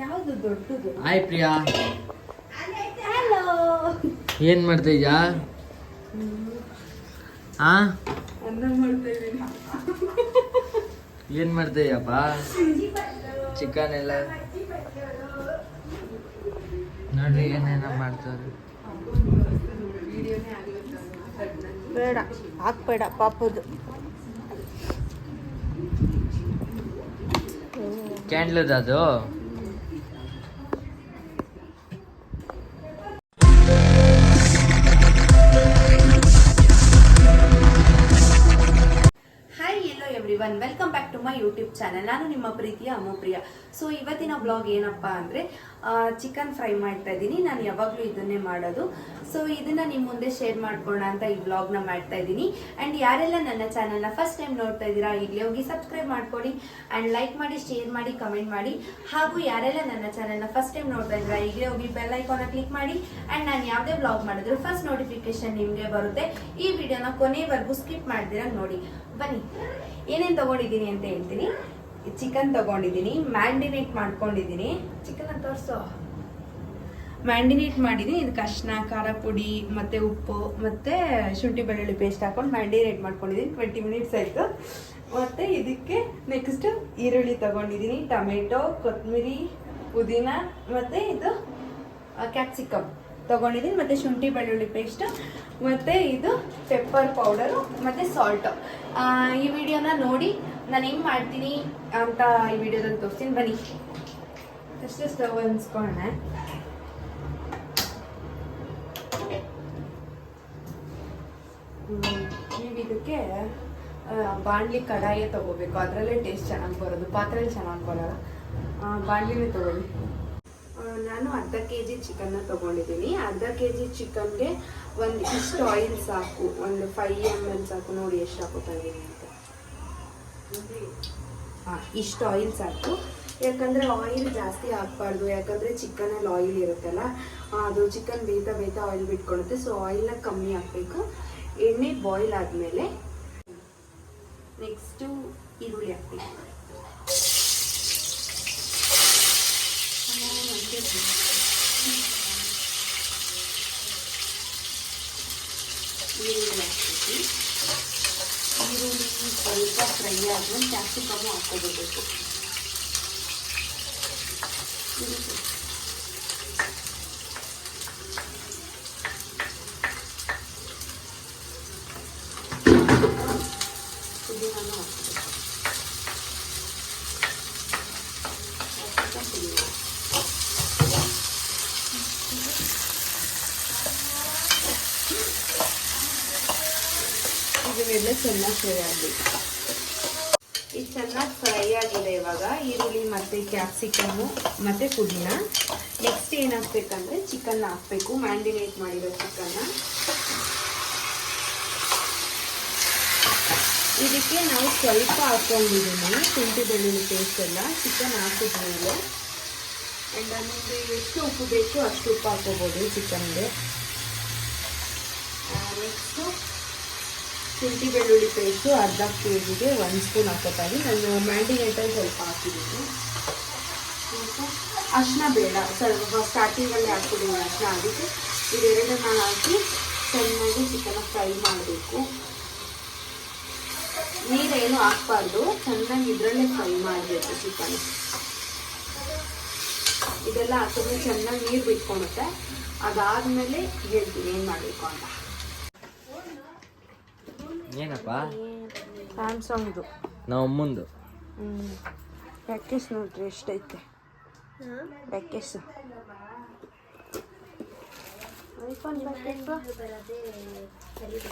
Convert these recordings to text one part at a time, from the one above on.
ಯಾವುದು ದೊಡ್ಡದು? Hi Priya, hello. ಏನ್ ಮಾಡ್ತಾ ಇದ್ಯಾ? ಹಾ, ಅನ್ನ ಮಾಡ್ತಾ ಇದ್ದೀನಿ. ಏನ್ ಮಾಡ್ತಾ ಇದ್ಯಪ್ಪ? ಚಿಕನ್ ಎಲ್ಲ ನೋಡ್ರಿ ಏನೇನ ಮಾಡ್ತಾರೆ. ಬೇಡ ಹಾಕ್ಬೇಡ ಪಾಪದು. ಕ್ಯಾಂಡ್ಲದ ಅದು. Everyone, welcome back to my YouTube channel. ನಾನು ನಿಮ್ಮ ಪ್ರೀತಿಯ ಅಮ್ಮಪ್ರಿಯ. ಸೊ ಇವತ್ತಿನ ಬ್ಲಾಗ್ ಏನಪ್ಪ ಅಂದರೆ ಚಿಕನ್ ಫ್ರೈ ಮಾಡ್ತಾ ಇದ್ದೀನಿ. ನಾನು ಯಾವಾಗಲೂ ಇದನ್ನೇ ಮಾಡೋದು. ಸೊ ಇದನ್ನ ನಿಮ್ಮ ಮುಂದೆ ಶೇರ್ ಮಾಡ್ಕೊಳ್ಳೋಣ ಅಂತ ಈ ಬ್ಲಾಗ್ನ ಮಾಡ್ತಾ ಇದ್ದೀನಿ. ಆ್ಯಂಡ್ ಯಾರೆಲ್ಲ ನನ್ನ ಚಾನಲ್ನ ಫಸ್ಟ್ ಟೈಮ್ ನೋಡ್ತಾ ಇದ್ದೀರಾ, ಈಗಲೇ ಹೋಗಿ ಸಬ್ಸ್ಕ್ರೈಬ್ ಮಾಡ್ಕೊಳ್ಳಿ ಆ್ಯಂಡ್ ಲೈಕ್ ಮಾಡಿ, ಶೇರ್ ಮಾಡಿ, ಕಮೆಂಟ್ ಮಾಡಿ. ಹಾಗೂ ಯಾರೆಲ್ಲ ನನ್ನ ಚಾನಲ್ನ ಫಸ್ಟ್ ಟೈಮ್ ನೋಡ್ತಾ ಇದ್ದೀರಾ, ಈಗಲೇ ಹೋಗಿ ಬೆಲ್ ಐಕಾನ್ನ ಕ್ಲಿಕ್ ಮಾಡಿ. ಆ್ಯಂಡ್ ನಾನು ಯಾವುದೇ ಬ್ಲಾಗ್ ಮಾಡಿದ್ರು ಫಸ್ಟ್ ನೋಟಿಫಿಕೇಶನ್ ನಿಮಗೆ ಬರುತ್ತೆ. ಈ ವಿಡಿಯೋನ ಕೊನೆವರೆಗೂ ಸ್ಕಿಪ್ ಮಾಡ್ದಿರ ನೋಡಿ. ಬನ್ನಿ, ಏನೇನು ತಗೊಂಡಿದ್ದೀನಿ ಅಂತ ಹೇಳ್ತೀನಿ. ಚಿಕನ್ ತಗೊಂಡಿದ್ದೀನಿ, ಮ್ಯಾಂಡಿನೇಟ್ ಮಾಡ್ಕೊಂಡಿದ್ದೀನಿ. ಚಿಕನ್ ತೋರಿಸೋ. ಮ್ಯಾಂಡಿನೇಟ್ ಮಾಡಿದ್ದೀನಿ. ಇದಕ್ಕೆ ಅರಿಶಿನ, ಖಾರ ಪುಡಿ ಮತ್ತು ಉಪ್ಪು ಮತ್ತು ಶುಂಠಿ ಬೆಳ್ಳುಳ್ಳಿ ಪೇಸ್ಟ್ ಹಾಕೊಂಡು ಮ್ಯಾಂಡಿನೇಟ್ ಮಾಡ್ಕೊಂಡಿದ್ದೀನಿ. 20 ಮಿನಿಟ್ಸ್ ಆಯಿತು. ಮತ್ತು ಇದಕ್ಕೆ ನೆಕ್ಸ್ಟ್ ಈರುಳ್ಳಿ ತಗೊಂಡಿದ್ದೀನಿ, ಟೊಮೆಟೊ, ಕೊತ್ತಂಬರಿ, ಪುದೀನ ಮತ್ತು ಇದು ಕ್ಯಾಪ್ಸಿಕಮ್ ತಗೊಂಡಿದ್ದೀನಿ, ಮತ್ತು ಶುಂಠಿ ಬೆಳ್ಳುಳ್ಳಿ ಪೇಸ್ಟ್, ಮತ್ತು ಇದು ಪೆಪ್ಪರ್ ಪೌಡರು ಮತ್ತು ಸಾಲ್ಟು. ಈ ವಿಡಿಯೋನ ನೋಡಿ ನಾನು ಹೆಂಗೆ ಮಾಡ್ತೀನಿ ಅಂತ ಈ ವಿಡಿಯೋದಲ್ಲಿ ತೋರಿಸ್ತೀನಿ. ಬನ್ನಿ, ಅಷ್ಟೇ ಸ್ಟವ್ ಅನ್ಸ್ಕೊಳ್ಳೋಣ. ನೀವು ಇದಕ್ಕೆ ಬಾಣಲಿ ಕಡಾಯೇ ತೊಗೋಬೇಕು, ಅದರಲ್ಲೇ ಟೇಸ್ಟ್ ಚೆನ್ನಾಗಿ ಬರೋದು. ಪಾತ್ರೆಯಲ್ಲಿ ಚೆನ್ನಾಗಿ ಬರೋಲ್ಲ, ಬಾಣಲಿನೇ ತೊಗೊಳ್ಳಿ. ನಾನು ಅರ್ಧ kg ಚಿಕನ್ನ ತೊಗೊಂಡಿದ್ದೀನಿ. ಅರ್ಧ kg ಚಿಕನ್ಗೆ ಒಂದು ಇಷ್ಟು ಆಯಿಲ್ ಸಾಕು, ಒಂದು 5 ml ಸಾಕು. ನೋಡಿ ಎಷ್ಟು ಹಾಕೋತಾಯಿದ್ದೀನಿ ಅಂತ. ಇಷ್ಟು ಆಯಿಲ್ ಸಾಕು. ಯಾಕಂದರೆ ಆಯಿಲ್ ಜಾಸ್ತಿ ಹಾಕ್ಬಾರ್ದು, ಯಾಕಂದರೆ ಚಿಕನಲ್ಲಿ ಆಯಿಲ್ ಇರುತ್ತಲ್ಲ, ಅದು ಚಿಕನ್ ಬೇಯ್ತಾ ಬೇಯ್ತಾ ಆಯಿಲ್ ಬಿಟ್ಕೊಳುತ್ತೆ. ಸೊ ಆಯಿಲ್ನ ಕಮ್ಮಿ ಹಾಕಬೇಕು. ಎಣ್ಣೆ ಬಾಯ್ಲ್ ಆದಮೇಲೆ ನೆಕ್ಸ್ಟು ಈರುಳ್ಳಿ ಹಾಕ್ಬೇಕು. ಈರುಳ್ಳಿ ಹಾಕ್ತೀವಿ. ಈರುಳ್ಳಿ ಸ್ವಲ್ಪ ಫ್ರೈ ಆದ್ಮೇಲೆ ಕ್ಯಾಪ್ಸಿಕಮ್ಮು ಹಾಕ್ಕೋಬೇಕು. ಪುದೀನೂ ಹಾಕ್ಬೇಕು. ಇದನ್ನೆಲ್ಲ ಚೆನ್ನಾಗಿ ಫ್ರೈ ಆಗಬೇಕು. ಇದು ಚೆನ್ನಾಗಿ ಫ್ರೈ ಆಗಿದೆ. ಇವಾಗ ಈರುಳ್ಳಿ ಮತ್ತು ಕ್ಯಾಪ್ಸಿಕಮ್ಮು ಮತ್ತು ಪುದೀನ. ನೆಕ್ಸ್ಟ್ ಏನು ಹಾಕ್ಬೇಕಂದ್ರೆ ಚಿಕನ್ನ ಹಾಕಬೇಕು, ಮ್ಯಾಂಡಿನೇಟ್ ಮಾಡಿರೋ ಚಿಕನ್ನ. ಇದಕ್ಕೆ ನಾವು ಸ್ವಲ್ಪ ಹಾಕ್ಕೊಂಡಿದ್ದೀನಿ ಶುಂಠಿ ಬೆಳ್ಳುಳ್ಳಿ ಪೇಸ್ಟ್ ಎಲ್ಲ. ಚಿಕನ್ ಹಾಕಿದ್ಮೇಲೆ ಆ್ಯಂಡ್ ನಮಗೆ ಎಷ್ಟು ಉಪ್ಪು ಬೇಕು ಅಷ್ಟು ಉಪ್ಪು ಹಾಕ್ಕೋಬೋದು ಚಿಕನ್ಗೆ. ನೆಕ್ಸ್ಟು ಶುಂಠಿ ಬೆಳ್ಳುಳ್ಳಿ ಪೇಸ್ಟು ಅರ್ಧ kgಗೆ 1 ಸ್ಪೂನ್ ಹಾಕೋತಾಗಿ. ನಾನು ಮ್ಯಾಂಡಿನೇಟಲ್ಲಿ ಸ್ವಲ್ಪ ಹಾಕಿದ್ದೀನಿ. ಮತ್ತು ಅರಿಶಿನ ಬೇಡ, ಸ್ವಲ್ಪ ಸ್ಟಾರ್ಟಿಂಗಲ್ಲಿ ಹಾಕ್ತಿದ್ದೀನಿ ಅರಿಶಿನ. ಅದಕ್ಕೆ ಇದೆರಡನ್ನ ಹಾಕಿ ಚೆನ್ನಾಗಿ ಚಿಕನ್ನ ಫ್ರೈ ಮಾಡಬೇಕು. ನೀರೇನು ಹಾಕ್ಬಾರ್ದು, ಚೆನ್ನಾಗಿ ಇದರಲ್ಲೇ ಫ್ರೈ ಮಾಡಬೇಕು ಚಿಕನ್. ಇದೆಲ್ಲ ಹಾಕಿದ್ರೆ ಚೆನ್ನಾಗಿ ನೀರು ಬಿಟ್ಕೊಳುತ್ತೆ. ಅದಾದಮೇಲೆ ಹೇಳ್ತೀನಿ ಏನು ಮಾಡಬೇಕು ಅಂತ. ಏನಪ್ಪ? ಸ್ಯಾಮ್ಸಂಗ್ದು ನಾವು ಮುಂದು ಪ್ಯಾಕೇಜ್ ನೋಡ್ರಿ ಎಷ್ಟೈತೆ. Package iPhone package.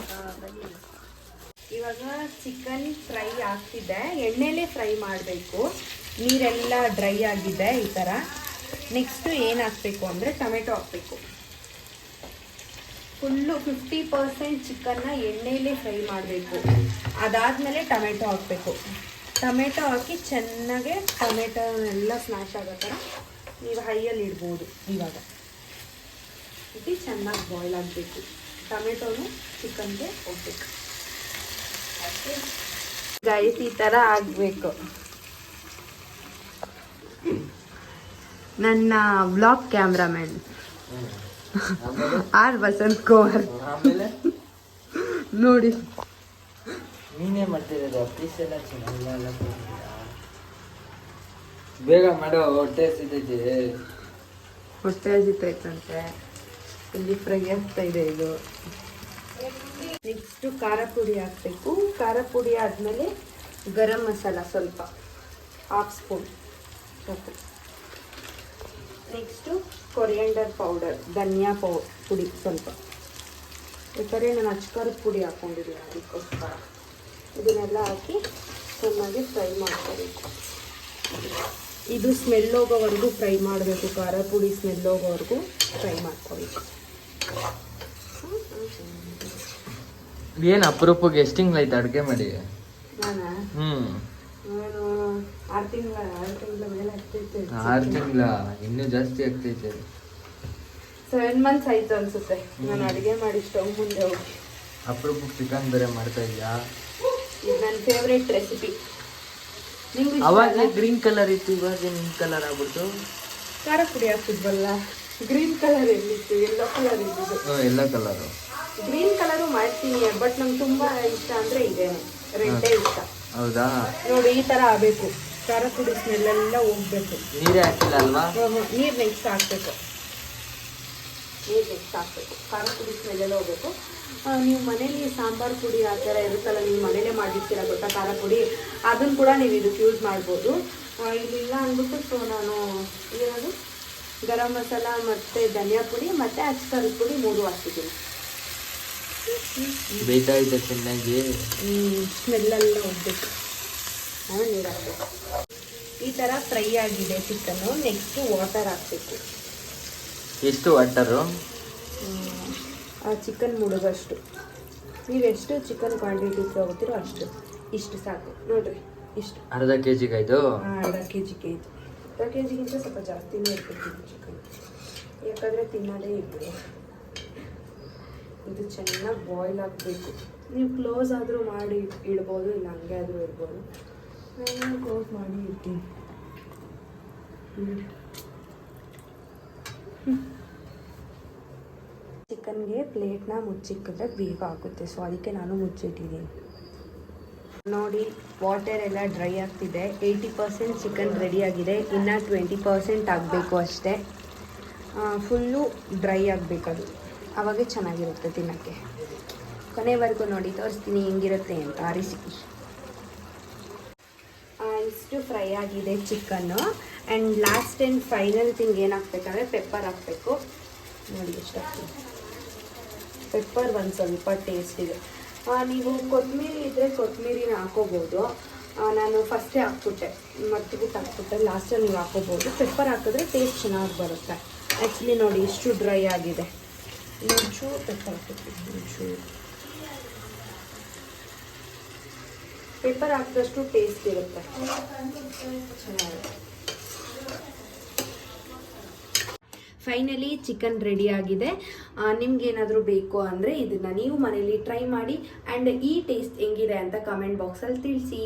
ಇವಾಗ ಚಿಕನ್ ಫ್ರೈ ಆಗ್ತಿದೆ. ಎಣ್ಣೆಲೇ ಫ್ರೈ ಮಾಡಬೇಕು, ನೀರೆಲ್ಲ ಡ್ರೈ ಆಗಿದೆ ಈ ಥರ. ನೆಕ್ಸ್ಟು ಏನು ಹಾಕಬೇಕು ಅಂದರೆ ಟೊಮೆಟೊ ಹಾಕಬೇಕು. ಫುಲ್ಲು 50% ಚಿಕನ್ನ ಎಣ್ಣೆಲೇ ಫ್ರೈ ಮಾಡಬೇಕು. ಅದಾದಮೇಲೆ ಟೊಮೆಟೊ ಹಾಕಬೇಕು. ಟೊಮೆಟೊ ಹಾಕಿ ಚೆನ್ನಾಗೆ ಟೊಮೆಟೊನೆಲ್ಲ ಸ್ಮ್ಯಾಶ್ ಆಗೋ ಥರ ನೀವು ಹೈಯಲ್ಲಿ ಇಡ್ಬೋದು. ಇವಾಗ ಇಟ್ಟು ಚೆನ್ನಾಗಿ ಬಾಯ್ಲ್ ಆಗಬೇಕು. ಟೊಮೆಟೊನು ಚಿಕನ್ಗೆ ಹೋಗ್ಬೇಕು. ಗೈಸ್ ಈ ಥರ ಆಗಬೇಕು. ನನ್ನ blog cameraman R Vasanth Kumar ಆಮೇಲೆ ನೋಡಿ. ನೀನೇ ಮಾಡ್ತಿರೋದು ಪೀಸ್ ಎಲ್ಲ ಚೆನ್ನಾಗಿಲ್ಲ. ಬೇಗ ಮಾಡೋ, ಹೊಟ್ಟೆ ಸಿದ್ದೈತಿ. ಹೊಟ್ಟೆ ಹಸಿತೈತಂತೆ. ಇಲ್ಲಿ ಫ್ರೈ ಆಗ್ತಾ ಇದೆ ಇದು. ನೆಕ್ಸ್ಟು ಖಾರ ಪುಡಿ ಹಾಕಬೇಕು. ಖಾರ ಪುಡಿ ಆದಮೇಲೆ ಗರಂ ಮಸಾಲ ಸ್ವಲ್ಪ ಹಾಫ್ ಸ್ಪೂನ್ ಸಾಕು. ನೆಕ್ಸ್ಟು ಕೊರಿಯಂಡರ್ ಪೌಡರ್, ಧನಿಯಾ ಪುಡಿ ಸ್ವಲ್ಪ. ಬೇಕಾದ್ರೆ ನಾನು ಅಚ್ಕಾರದ ಪುಡಿ ಹಾಕ್ಕೊಂಡಿದ್ದೀನಿ ಅದಕ್ಕೋಸ್ಕರ. ಇದನ್ನೆಲ್ಲ ಹಾಕಿ ಚೆನ್ನಾಗಿ ಫ್ರೈ ಮಾಡ್ಕೋಬೇಕು. ಇದು ಸ್ಮೆಲ್ ಹೋಗೋವರೆಗೂ ಫ್ರೈ ಮಾಡಬೇಕು. ಖಾರ ಪುಡಿ ಸ್ಮೆಲ್ ಹೋಗೋವರೆಗೂ ಫ್ರೈ ಮಾಡ್ಕೋಬೇಕು. ಏನು ಅಪರೂಪಕ್ಕೆ ಎಷ್ಟು ತಿಂಗಳಾಯ್ತು ಅಡುಗೆ ಮಾಡಿ? ನಾನು ನಾನು 6 ತಿಂಗಳ ಮೇಲೆ ಆಗ್ತೈತೆ. 6 ತಿಂಗಳ? ಇನ್ನೂ ಜಾಸ್ತಿ ಆಗ್ತೈತೆ. 7 ಮಂತ್ಸ್ ಆಯ್ತು ಅನ್ಸುತ್ತೆ ನಾನು ಅಡುಗೆ ಮಾಡಿ ಸ್ಟವ್ ಮುಂದೆ ಹೋಗಿ. ಅಪರೂಪಕ್ಕೆ ಚಿಕನ್ ಬೇರೆ ಮಾಡ್ತಾ ಇದೆಯಾ? ಇದು ನನ್ನ ಫೇವ್ರೇಟ್ ರೆಸಿಪಿ. ನಿಮ್ಗೆ ಅವಾಗ ಗ್ರೀನ್ ಕಲರ್ ಇತ್ತು, ಇವಾಗ ನಿಮ್ ಕಲರ್ ಆಗ್ಬಿಟ್ಟು. ಖಾರ ಪುಡಿ ಹಾಕ್ತಿದ್ವಲ್ಲ, ಗ್ರೀನ್ ಕಲರ್ ಎಲ್ಲಿತ್ತು? ಎಲ್ಲೋ ಕಲರ್ ಇದ್ದಿದ್ದು. ಎಲ್ಲ ಕಲರು. ಗ್ರೀನ್ ಕಲರು ಮಾಡ್ತೀನಿ, ಬಟ್ ನಂಗೆ ತುಂಬಾ ಇಷ್ಟ ಅಂದ್ರೆ ಇದೇನೆ, ರೆಡ್ಡೇ ಇಷ್ಟ. ಹೌದಾ? ನೋಡಿ ಈ ತರ ಆಗ್ಬೇಕು. ಖಾರ ಪುಡಿ ಸ್ಮೆಲ್ ಎಲ್ಲ ಹೋಗ್ಬೇಕು. ನೀರೇ ಹಾಕಿಲ್ಲ ಅಲ್ವಾ? ನೀರು ನೆಕ್ಸ್ಟ್ ಹಾಕ್ಬೇಕು. ನೀರು ನೆಕ್ಸ್ಟ್ ಹಾಕ್ಬೇಕು. ಖಾರ ಪುಡಿ ಸ್ಮೆಲ್ ಎಲ್ಲ ಹೋಗ್ಬೇಕು. ನೀವು ಮನೇಲಿ ಸಾಂಬಾರು ಪುಡಿ ಆ ಥರ ಇರುತ್ತಲ್ಲ, ನೀವು ಮನೇಲೇ ಮಾಡಿರ್ತೀರ ಗೊತ್ತಾ ಖಾರ ಪುಡಿ, ಅದನ್ನು ಕೂಡ ನೀವು ಇದಕ್ಕೆ ಯೂಸ್ ಮಾಡ್ಬೋದು. ಇದಿಲ್ಲ ಅಂದ್ಬಿಟ್ಟು ಸೊ ನಾನು ಏನದು ಗರಂ ಮಸಾಲ ಮತ್ತು ಧನಿಯಾ ಪುಡಿ ಮತ್ತು ಅಚ್ಕಾರದ ಪುಡಿ 3 ಹಾಕ್ತಿದ್ದೀನಿ. ಬೇಯ್ತಾ ಇದೆ ಚೆನ್ನಾಗಿ. ಸ್ಮೆಲ್ಲೆಲ್ಲ ಹೋಗ್ಬೇಕು. ಆಮೇಲೆ ನೀರು ಹಾಕ್ಬೇಕು. ಈ ಥರ ಫ್ರೈ ಆಗಿದೆ ಚಿಕನ್ನು. ನೆಕ್ಸ್ಟು ವಾಟರ್ ಹಾಕಬೇಕು. ಎಷ್ಟು ವಾಟರು? ಆ ಚಿಕನ್ ಮುಳುಗಷ್ಟು. ನೀವೆಷ್ಟು ಚಿಕನ್ ಕ್ವಾಂಟಿಟಿ ತಗೋತೀರೋ ಅಷ್ಟು. ಇಷ್ಟು ಸಾಕು ನೋಡ್ರಿ, ಇಷ್ಟು. ಅರ್ಧ ಕೆಜಿಗೆ ಇದು? ಅರ್ಧ ಕೆಜಿಗೆ ಇದು. ಅರ್ಧ ಕೆಜಿಗಿಂತ ಸ್ವಲ್ಪ ಜಾಸ್ತಿನೇ ಇರ್ಬೇಕಿತ್ತು ಚಿಕನ್, ಯಾಕಂದರೆ ತಿನ್ನೋದೇ ಇಬ್ಬರು. ಇದು ಚೆನ್ನಾಗಿ ಬಾಯ್ಲ್ ಆಗಬೇಕು. ನೀವು ಕ್ಲೋಸ್ ಆದರೂ ಮಾಡಿ ಇಡ್ಬೋದು, ಇಲ್ಲ ಹಂಗೆ ಆದರೂ ಇಡ್ಬೋದು. ನಾನು ಕ್ಲೋಸ್ ಮಾಡಿ ಇಡ್ತೀನಿ. ಚಿಕನ್ಗೆ ಪ್ಲೇಟ್ನ ಮುಚ್ಚಿಕ್ಕಿದ್ರೆ ಬೇಗ ಆಗುತ್ತೆ, ಸೊ ಅದಕ್ಕೆ ನಾನು ಮುಚ್ಚಿಟ್ಟಿದ್ದೀನಿ. ನೋಡಿ ವಾಟರ್ ಎಲ್ಲ ಡ್ರೈ ಆಗ್ತಿದೆ. 80% ಚಿಕನ್ ರೆಡಿಯಾಗಿದೆ. ಇನ್ನು 20% ಆಗಬೇಕು ಅಷ್ಟೇ. ಫುಲ್ಲು ಡ್ರೈ ಆಗಬೇಕದು, ಆವಾಗೇ ಚೆನ್ನಾಗಿರುತ್ತೆ ತಿನ್ನೋಕ್ಕೆ. ಕೊನೆವರೆಗೂ ನೋಡಿ, ತೋರಿಸ್ತೀನಿ ಹೆಂಗಿರುತ್ತೆ ಅಂತ ಆರಿಸಿ. ಇಷ್ಟು ಫ್ರೈ ಆಗಿದೆ chicken. And last and final thing ಏನು ಹಾಕ್ಬೇಕಂದ್ರೆ ಪೆಪ್ಪರ್ ಹಾಕಬೇಕು. ನೋಡಿ ಎಷ್ಟು ಹಾಕ್ತೀನಿ ಪೆಪ್ಪರ್, ಒಂದು ಸ್ವಲ್ಪ ಟೇಸ್ಟಿಗೆ. ನೀವು ಕೊತ್ತಂಬರಿ ಇದ್ದರೆ ಕೊತ್ತಂಬರಿನ ಹಾಕೋಬೋದು. ನಾನು ಫಸ್ಟೇ ಹಾಕ್ಬಿಟ್ಟೆ, ಮರ್ತಿಬಿಟ್ಟು ಹಾಕ್ಬಿಟ್ಟೆ. ಲಾಸ್ಟಲ್ಲಿ ನೀವು ಹಾಕೋಬೋದು. ಪೆಪ್ಪರ್ ಹಾಕಿದ್ರೆ ಟೇಸ್ಟ್ ಚೆನ್ನಾಗಿ ಬರುತ್ತೆ. ಆ್ಯಕ್ಚುಲಿ ನೋಡಿ ಇಷ್ಟು ಡ್ರೈ ಆಗಿದೆ. ಇನ್ನೊಂಚೂರು ಪೆಪ್ಪರ್ ಹಾಕ್ಬಿಟ್ಟು, ಒಂಚೂರು ಪೆಪ್ಪರ್ ಹಾಕಿದಷ್ಟು ಟೇಸ್ಟ್ ಇರುತ್ತೆ, ಚೆನ್ನಾಗಿದೆ. ಫೈನಲಿ ಚಿಕನ್ ರೆಡಿ ಆಗಿದೆ. ನಿಮ್ಗೇನಾದರೂ ಬೇಕು ಅಂದರೆ ಇದನ್ನು ನೀವು ಮನೇಲಿ ಟ್ರೈ ಮಾಡಿ. ಆ್ಯಂಡ್ ಈ ಟೇಸ್ಟ್ ಹೆಂಗಿದೆ ಅಂತ ಕಮೆಂಟ್ ಬಾಕ್ಸಲ್ಲಿ ತಿಳಿಸಿ.